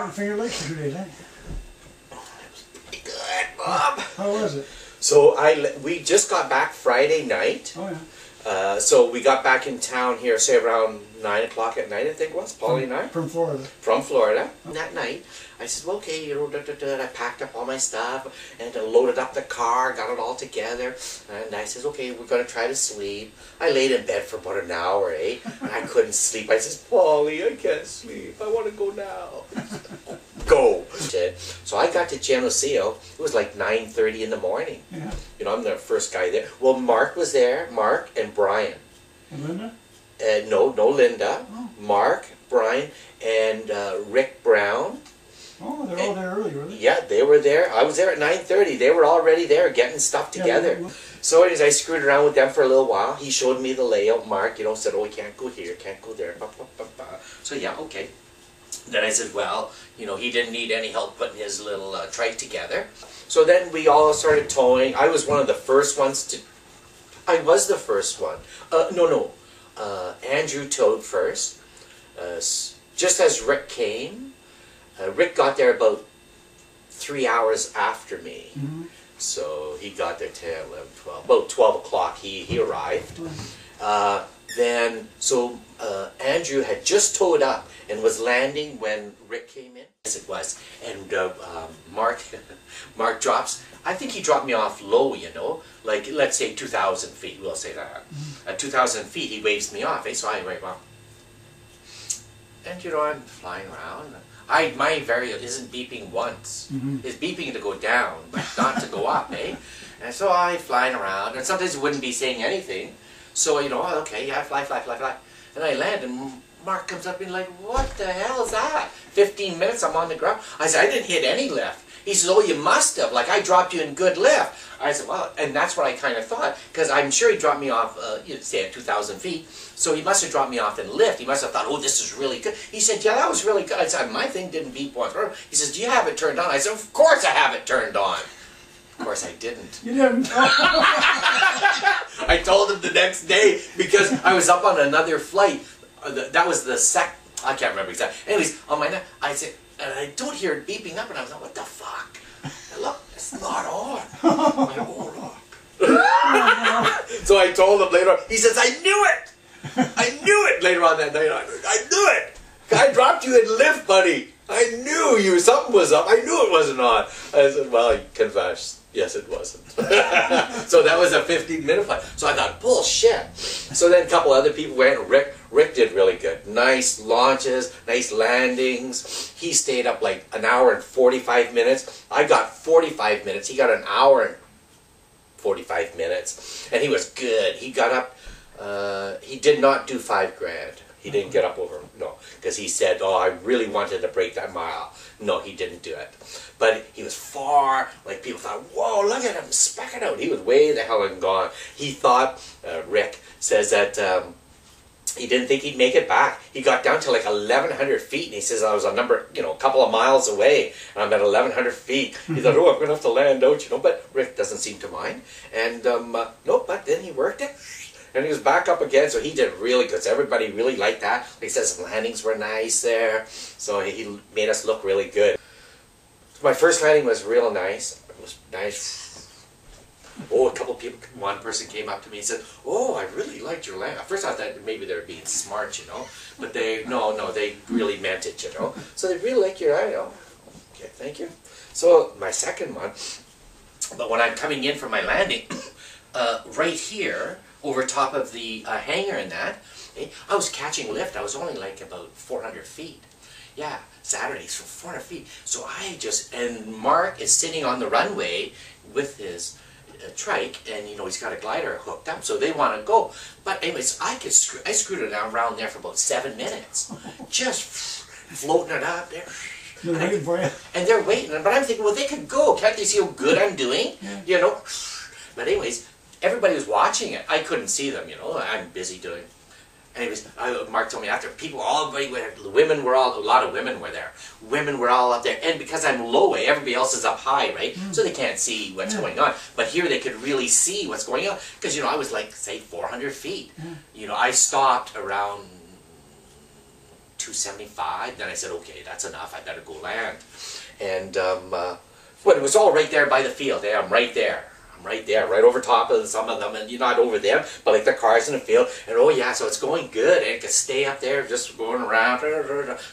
in Finger Lakes for 2 days, eh? Good, Bob. How was it? So we just got back Friday night. Oh, yeah. So we got back in town here, say around 9 o'clock at night, I think it was, Polly and I. From Florida. From Florida. And that night, I said, well, okay, you know, and I packed up all my stuff and loaded up the car, got it all together. And I said, okay, we're going to try to sleep. I laid in bed for about an hour, eh? And I couldn't sleep. I said, Polly, I can't sleep. I want to go now. Go. So I got to Geneseo. It was like 9:30 in the morning. Yeah. You know, I'm the first guy there. Well, Mark was there. Mark and Brian. And Linda? No Linda. Oh. Mark, Brian, and Rick Brown. Oh, they're all there early, were they? Yeah, they were there. I was there at 9:30. They were already there getting stuff together. Yeah, so anyways, I screwed around with them for a little while. He showed me the layout. Mark, you know, said, oh, we can't go here, can't go there. So yeah, okay. Then I said, well, you know, he didn't need any help putting his little trike together. So then we all started towing. I was one of the first ones to... I was the first one. Andrew towed first. Just as Rick came. Rick got there about 3 hours after me. Mm-hmm. So he got there 10, 11, 12. About 12 o'clock he arrived. Andrew had just towed up and was landing when Rick came in. Yes, it was. And Mark drops, I think he dropped me off low, you know, like let's say 2,000 feet, we'll say that. At 2,000 feet he waves me off, so I wave off. And you know, I'm flying around. My variant isn't beeping once. Mm-hmm. It's beeping to go down, but not to go up, eh? And so I'm flying around, and sometimes it wouldn't be saying anything. So, you know, okay, yeah, fly. And I land, and Mark comes up and like, what the hell is that? 15 minutes, I'm on the ground. I said, I didn't hit any lift. He says, oh, you must have. Like, I dropped you in good lift. I said, well, and that's what I kind of thought, because I'm sure he dropped me off, say, at 2,000 feet. So he must have dropped me off in lift. He must have thought, oh, this is really good. He said, yeah, that was really good. I said, my thing didn't beep once. He says, do you have it turned on? I said, of course I have it turned on. Of course I didn't. You didn't? I told him the next day because I was up on another flight. That was the I can't remember exactly. Anyways, on my I said, and I don't hear it beeping up, and I was like, what the fuck? And look, it's not on. I go, oh, look. So I told him later on, he says, I knew it! I knew it later on that night. I knew it! I dropped you in lift, buddy. I knew you. Something was up. I knew it wasn't on. I said, well, he confessed. Yes, it wasn't. So that was a 15-minute flight. So I thought, bullshit. So then a couple other people went. Rick did really good. Nice launches, nice landings. He stayed up like an hour and 45 minutes. I got 45 minutes. He got an hour and 45 minutes. And he was good. He got up. He did not do $5,000. He didn't get up over, no, because he said, oh, I really wanted to break that mile. No, he didn't do it. But he was far, like people thought, whoa, look at him, speck it out. He was way the hell and gone. He thought, Rick says that he didn't think he'd make it back. He got down to like 1,100 feet, and he says I was a couple of miles away, and I'm at 1,100 feet. He thought, oh, I'm going to have to land out, you know, but Rick doesn't seem to mind. And, no, but then he worked it. And he was back up again, so he did really good. So everybody really liked that. He says the landings were nice there. So he made us look really good. So my first landing was real nice. It was nice. Oh, a couple of people, one person came up to me and said, oh, I really liked your landing. At first I thought maybe they were being smart, you know. But they really meant it, you know. So they really like your landing. Oh, okay, thank you. So my second one, but when I'm coming in for my landing, right here, over top of the hangar and that, I was catching lift. I was only like about 400 feet. Yeah, Saturday, so 400 feet. So and Mark is sitting on the runway with his trike, and you know, he's got a glider hooked up, so they want to go. But anyways, I screwed it around there for about 7 minutes. Just floating it up there. They're waiting for you. And they're waiting, but I'm thinking, well, they could go. Can't they see how good I'm doing? Yeah. You know? But anyways, everybody was watching it. I couldn't see them, you know. I'm busy doing. Anyways, Mark told me after, a lot of women were there. Women were all up there. And because I'm low, everybody else is up high, right? So they can't see what's going on. But here they could really see what's going on. Because, you know, I was like, say, 400 feet. You know, I stopped around 275. Then I said, okay, that's enough. I better go land. And well, it was all right there by the field. Eh? I'm right there. I'm right there, right over top of some of them, and you're not over them, but like the cars in the field. And oh yeah, so it's going good. And I could stay up there, just going around.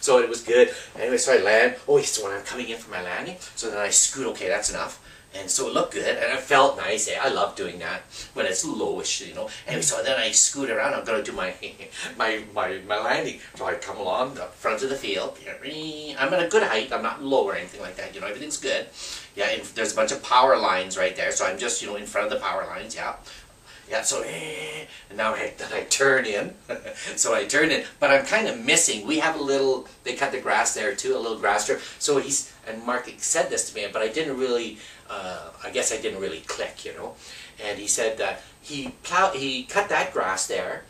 So it was good. Anyway, so I land. Oh, so when I'm coming in for my landing, so then I scoot. Okay, that's enough. And so it looked good, and it felt nice. Eh? I love doing that when it's lowish, you know. Anyway, so then I scoot around. I'm gonna do my my landing. So I come along the front of the field. I'm at a good height. I'm not low or anything like that. You know, everything's good. Yeah, and there's a bunch of power lines right there. So I'm just, you know, in front of the power lines. Yeah. Yeah, so, and now then I turn in. So I turn in, but I'm kind of missing. We have a little, they cut the grass there too, a little grass strip. So and Mark said this to me, but I didn't really, I guess I didn't really click, you know. And he said that he cut that grass there,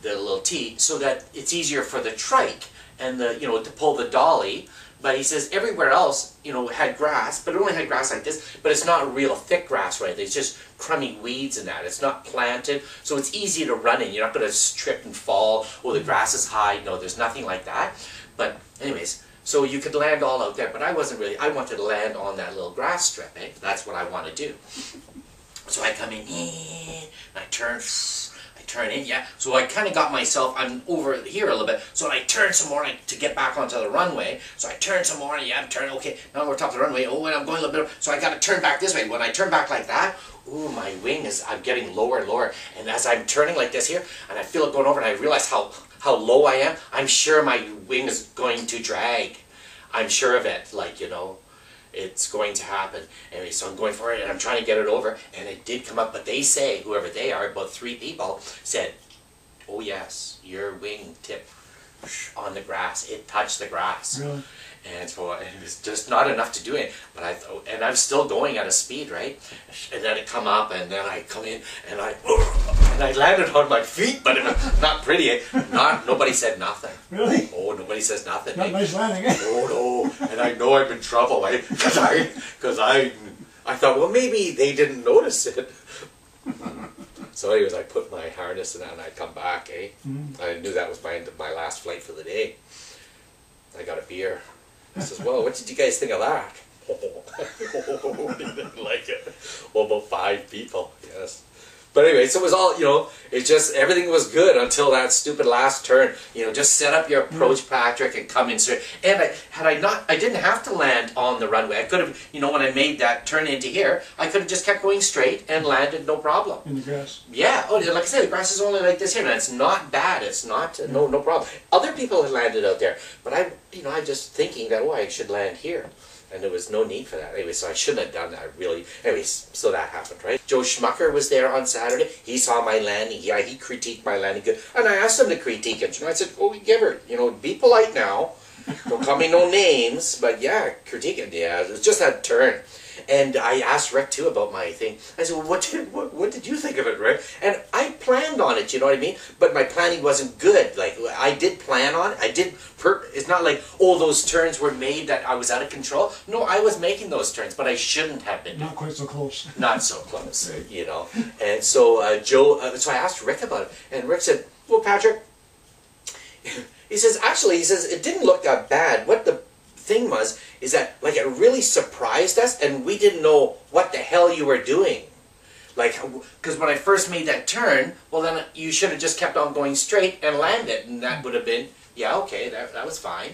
the little T, so that it's easier for the trike and the, you know, to pull the dolly. But he says everywhere else, you know, had grass, but it only had grass like this, but it's not real thick grass right there. It's just crummy weeds and that. It's not planted, so it's easy to run in. You're not going to trip and fall, oh, the grass is high. No, there's nothing like that. But anyways, so you could land all out there, but I wasn't really, I wanted to land on that little grass strip, eh? That's what I want to do. So I come in, and I turn in, yeah. So I kind of got myself, I'm over here a little bit, so I turn some more to get back onto the runway. So I turn some more, yeah, I'm turning, okay, now we're top of the runway, oh, and I'm going a little bit, so I got to turn back this way. When I turn back like that, ooh, my wing is, I'm getting lower and lower, and as I'm turning like this here, and I feel it going over, and I realize how low I am, I'm sure my wing is going to drag. I'm sure of it, like, you know. It's going to happen. Anyway, so I'm going for it, and I'm trying to get it over, and it did come up, but they say, whoever they are, about 3 people, said, oh yes, your wing tipped on the grass. It touched the grass. Really? And so it was just not enough to do it. But and I'm still going at a speed, right? And then it come up, and then I come in, and I landed on my feet, but it was not pretty. Eh? Nobody said nothing. Really? Oh, nobody says nothing. Not eh? nice landing, eh? Oh no, and I know I'm in trouble, eh? Because I thought, well, maybe they didn't notice it. So anyways, I put my harness in and I come back, eh? I knew that was my last flight for the day. I got a beer. I says, well, what did you guys think of that? Oh, they didn't like it. Well, about 5 people, yes. But anyway, so it was all, you know, it just, everything was good until that stupid last turn. You know, just set up your approach, Patrick, and come in straight. And I didn't have to land on the runway. I could have, you know, when I made that turn into here, I could have just kept going straight and landed no problem. In the grass. Yeah, oh, like I said, the grass is only like this here, and it's not bad. It's not, no problem. Other people had landed out there, but I'm just thinking that, oh, I should land here. And there was no need for that. Anyway, so I shouldn't have done that, really. Anyways, so that happened, right? Joe Schmucker was there on Saturday. He saw my landing. Yeah, he critiqued my landing good. And I asked him to critique it. You know, I said, oh, give her, you know, be polite now. Don't call me no names. But yeah, critique it. Yeah, it was just that turn. And I asked Rick, too, about my thing. I said, well, what did you think of it, Rick? And I planned on it, you know what I mean? But my planning wasn't good. Like, I did plan on it. It's not like, oh, those turns were made that I was out of control. No, I was making those turns, but I shouldn't have been. Not quite so close. Not so close, you know. And so so I asked Rick about it. And Rick said, well, Patrick, he says, it didn't look that bad. What the thing was, is that, like, it really surprised us, and we didn't know what the hell you were doing. Like, because when I first made that turn, well, then you should have just kept on going straight and landed, and that would have been, yeah, okay, that was fine.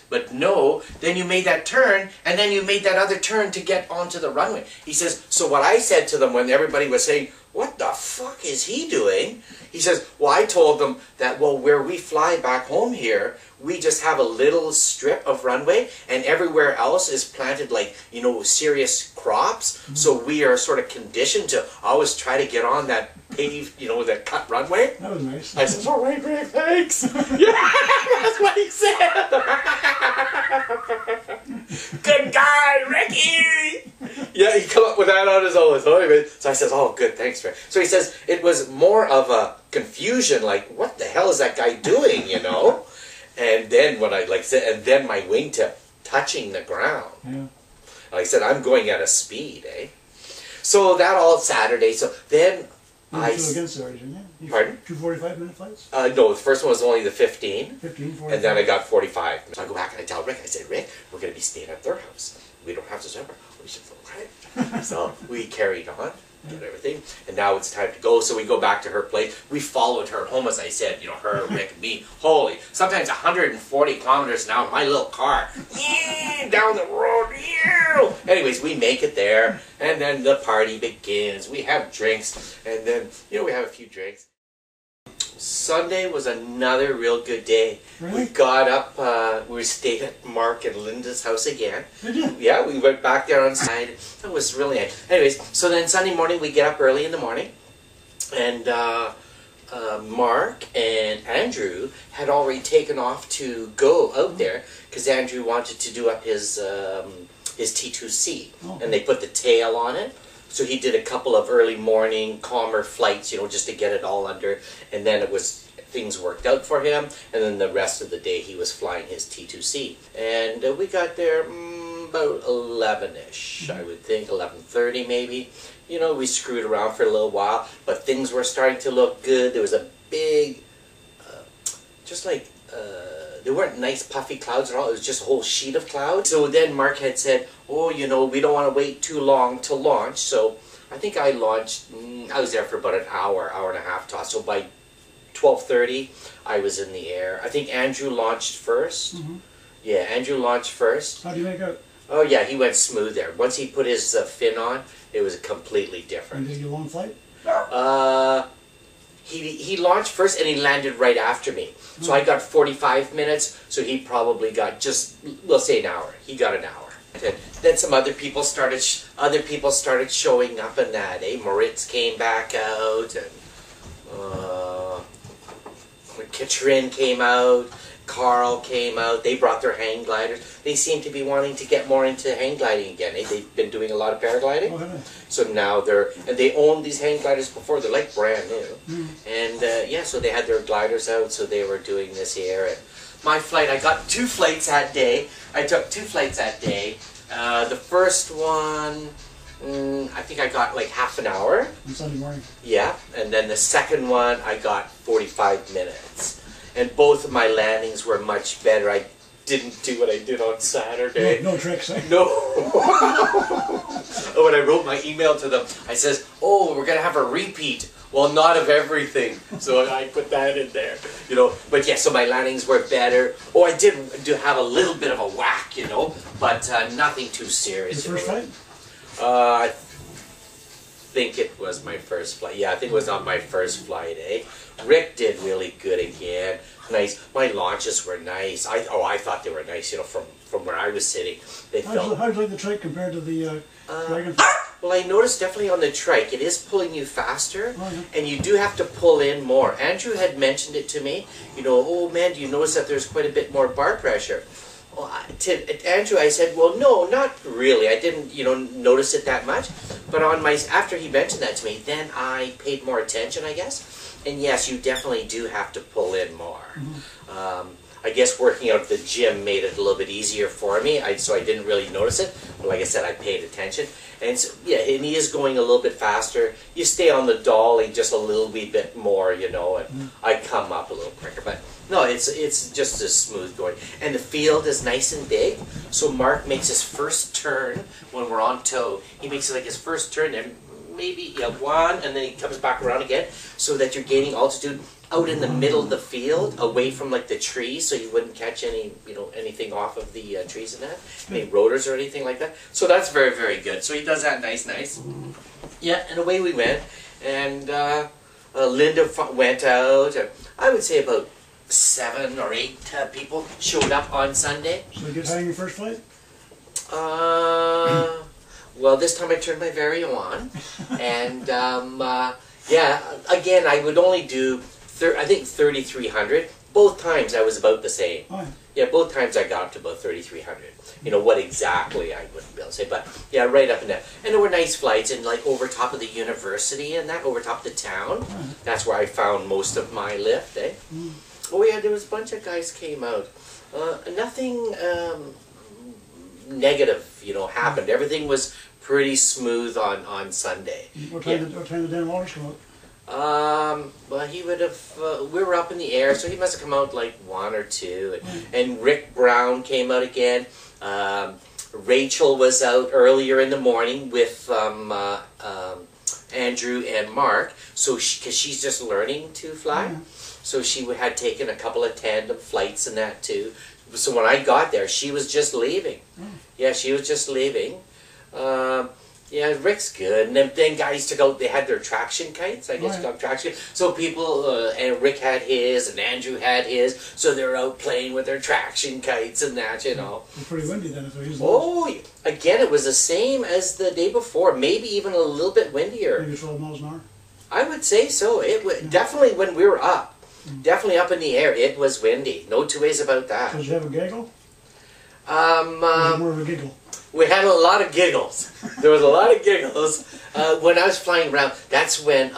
But no, then you made that turn, and then you made that other turn to get onto the runway. He says, so what I said to them when everybody was saying, what the fuck is he doing? He says, well, I told them that, well, where we fly back home here, we just have a little strip of runway, and everywhere else is planted, like, you know, serious crops. So we are sort of conditioned to always try to get on that paved, you know, that cut runway. That was nice. I said, all right, Rick, thanks. Yeah, that's what he said. Good guy, Ricky. Yeah, he come up with that on his own. So I says, oh, good, thanks, Rick. So he says, it was more of a confusion, like, what the hell is that guy doing, you know? And then when and then my wingtip touching the ground. Yeah. Like I said, I'm going at a speed, eh? So that all Saturday. So then You went two against there, didn't you? Pardon? 2 45-minute flights? No, the first one was only the 15. 15, 45. And then I got 45. So I go back and I tell Rick, I said, Rick, we're going to be staying at their house. We don't have to supper. We should right? So we carried on and everything. And now it's time to go. So we go back to her place. We followed her home, as I said, you know, her, Rick, me. Holy, sometimes 140 kilometers an hour in my little car. Down the road. Anyways, we make it there. And then the party begins. We have drinks. And then, you know, we have a few drinks. Sunday was another real good day. Really? We got up, we stayed at Mark and Linda's house again. Did you? Yeah, we went back there on side. It was really nice. Anyways, so then Sunday morning we get up early in the morning, and Mark and Andrew had already taken off to go out there because Andrew wanted to do up his T2C, and they put the tail on it. So he did a couple of early morning, calmer flights, you know, just to get it all under. And then things worked out for him. And then the rest of the day he was flying his T2C. And we got there about 11-ish, I would think, 11:30 maybe. You know, we screwed around for a little while, but things were starting to look good. There was a big, there weren't nice puffy clouds at all. It was just a whole sheet of clouds. So then Mark had said, oh, you know, we don't want to wait too long to launch. So I think I launched, I was there for about an hour, hour and a half tops. So by 12:30, I was in the air. I think Andrew launched first. Yeah, Andrew launched first. How do you make out? Oh yeah, he went smooth there. Once he put his fin on, it was completely different. And did you a long flight? He launched first and he landed right after me. So I got 45 minutes, so he probably got just, we'll say an hour. He got an hour. Then some other people started showing up in that, Moritz came back out, and Katrin came out, Carl came out. They brought their hang gliders. They seem to be wanting to get more into hang gliding again. They've been doing a lot of paragliding. So now they owned these hang gliders before. They're like brand new. And yeah, so they had their gliders out, so they were doing this here. And my flight, I got 2 flights that day. I took 2 flights that day. The first one, I think I got like half an hour. On Sunday morning. Yeah, and then the second one, I got 45 minutes. And both of my landings were much better. I didn't do what I did on Saturday. No tricks, eh? No. When I wrote my email to them, I says, oh, we're going to have a repeat. Well, not of everything. So I put that in there, you know. But yeah, so my landings were better. Oh, I did have a little bit of a whack, you know, but nothing too serious. Your first flight? I think it was my first flight. Yeah, I think it was on my first flight, Rick did really good again. Nice. My launches were nice. I thought they were nice, you know, from where I was sitting. How do you like the trike compared to the Dragon? Well, I noticed definitely on the trike, it is pulling you faster, and you do have to pull in more. Andrew had mentioned it to me, you know, oh man, do you notice that there's quite a bit more bar pressure? Well, to Andrew, I said, well, no, not really. I didn't, you know, notice it that much. But after he mentioned that to me, then I paid more attention, I guess. And yes, you definitely do have to pull in more. I guess working out at the gym made it a little bit easier for me, so I didn't really notice it. But like I said, I paid attention. And so, yeah, and he is going a little bit faster. You stay on the dolly just a little wee bit more, you know, and I come up a little quicker. But no, it's just as smooth going. And the field is nice and big. So Mark makes his first turn when we're on tow. He makes like his first turn and maybe one, and then he comes back around again, so that you're gaining altitude out in the middle of the field, away from like the trees, so you wouldn't catch any, you know, anything off of the trees and that, any rotors or anything like that. So that's very, very good. So he does that nice. Yeah, and away we went, and Linda went out. I would say about 7 or 8 people showed up on Sunday. So you get high on your first flight? Well, this time I turned my vario on, and yeah, again, I would only do, I think 3,300. Both times I was about the same. Yeah, both times I got up to about 3,300. You know, what exactly I wouldn't be able to say, but yeah, right up and down. And there were nice flights, and like over top of the university and that, over top of the town. That's where I found most of my lift, Oh yeah, there was a bunch of guys came out. Nothing negative, you know, happened. Everything was pretty smooth on Sunday. What time did Dan Walters come out? Well, he would have. We were up in the air, so he must have come out like 1 or 2. And Rick Brown came out again. Rachel was out earlier in the morning with Andrew and Mark. So, because she's just learning to fly, so she had taken a couple of tandem flights and that too. So when I got there, she was just leaving. Yeah, she was just leaving. Yeah, Rick's good. And then guys took out, they had their traction kites, I guess, got traction. So people, and Rick had his, and Andrew had his, so they're out playing with their traction kites and that, you know. It's pretty windy then if they're using those. Again, it was the same as the day before, maybe even a little bit windier. Maybe 12 miles an hour? I would say so. It definitely when we were up, definitely up in the air, it was windy. No two ways about that. So did you have a gaggle? More of a giggle. We had a lot of giggles. There was a lot of giggles. When I was flying around, that's when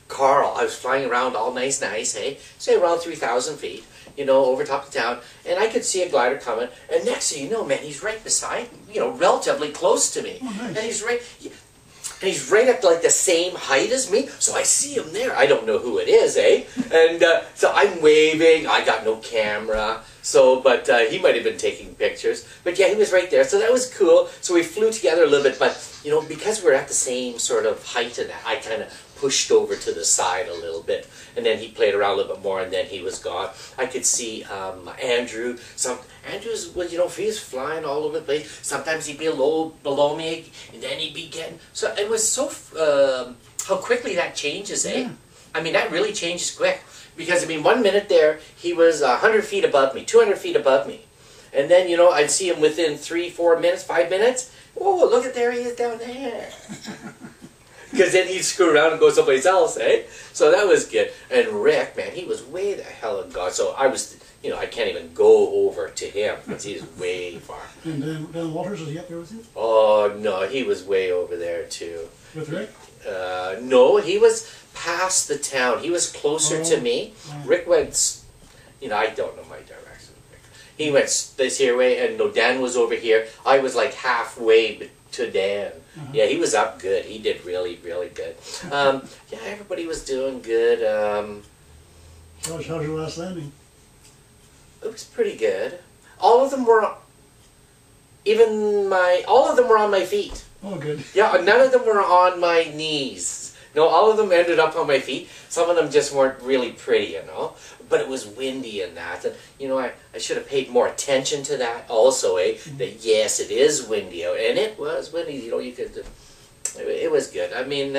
Carl, I was flying around all nice, hey? Say around 3,000 feet, you know, over top of town. And I could see a glider coming. And next thing you know, man, he's right beside, you know, relatively close to me. Oh, nice. And he's right up like the same height as me. So I see him there. I don't know who it is, eh? And so I'm waving. I got no camera. So, but he might have been taking pictures. But yeah, he was right there. So that was cool. So we flew together a little bit. But, you know, because we're at the same sort of height and that, I kind of pushed over to the side a little bit. And then he played around a little bit more, and then he was gone. I could see Andrew. Andrew's, well, you know, if he's flying all over the place, sometimes he'd be a little below me, and then he'd be getting... So it was so... how quickly that changes, eh? Yeah. I mean, that really changes quick. Because, I mean, 1 minute there, he was 100 feet above me, 200 feet above me. And then, you know, I'd see him within 3, 4 minutes, 5 minutes. Oh, look at there he is down there. Because then he'd screw around and go someplace else, eh? So that was good. And Rick, man, he was way the hell and God. So I was, you know, I can't even go over to him because he's way far. And Dan Walters, was he up there with you? Oh, no, he was way over there, too. With Rick? No, he was past the town. He was closer to me. Rick went, you know, I don't know my direction. He went this here way, and no, Dan was over here. I was like halfway to Dan. Yeah, he was up good. He did really, really good. Yeah, everybody was doing good. How's your last landing? It was pretty good. All of them were, all of them were on my feet. Oh, good. Yeah, none of them were on my knees. No, all of them ended up on my feet. Some of them just weren't really pretty, you know. But it was windy and that. And, you know, I should have paid more attention to that also, eh? That, yes, it is windy out. And it was windy, you know, you could... It was good. I mean,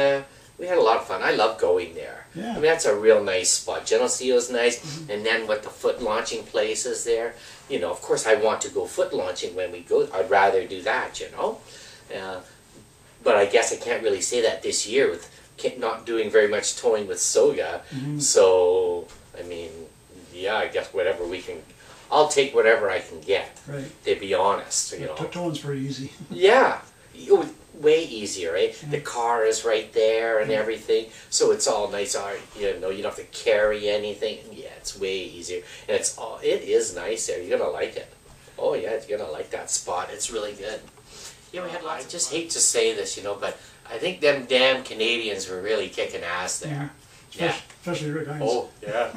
we had a lot of fun. I love going there. Yeah. I mean, that's a real nice spot. Genoseo's nice. And then with the foot launching places there, you know, of course I want to go foot launching when we go. I'd rather do that, you know. But I guess I can't really say that this year with not doing very much towing with Soga. So, I mean, yeah, I guess whatever we can, I'll take whatever I can get, to be honest, you know. Towing's pretty easy. Yeah, way easier, eh? The car is right there and everything, so it's all nice. You know, you don't have to carry anything. Yeah, it's way easier, and it is nice there. You're gonna like it. Oh yeah, you're gonna like that spot. It's really good. Yeah, we had lots. I just hate to say this, you know, but I think them damn Canadians were really kicking ass there. Yeah. Especially Rick Hines. Oh, yeah.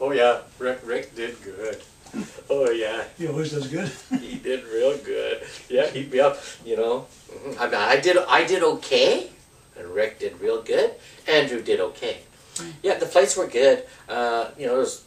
Oh, yeah. Rick did good. Oh, yeah. He always does good. He did real good. Yeah, he'd be up, you know. I mean, I did okay, and Rick did real good. Andrew did okay. Yeah, the flights were good. You know, there was,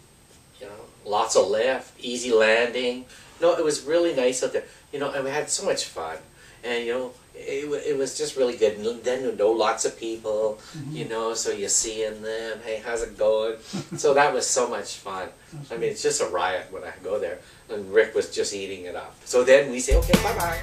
you know, lots of lift, easy landing. No, it was really nice out there. You know, and we had so much fun. And, you know, it was just really good. And then you know lots of people, you know, so you're seeing them. Hey, how's it going? So that was so much fun. I mean, it's just a riot when I go there. And Rick was just eating it up. So then we say, okay, bye-bye.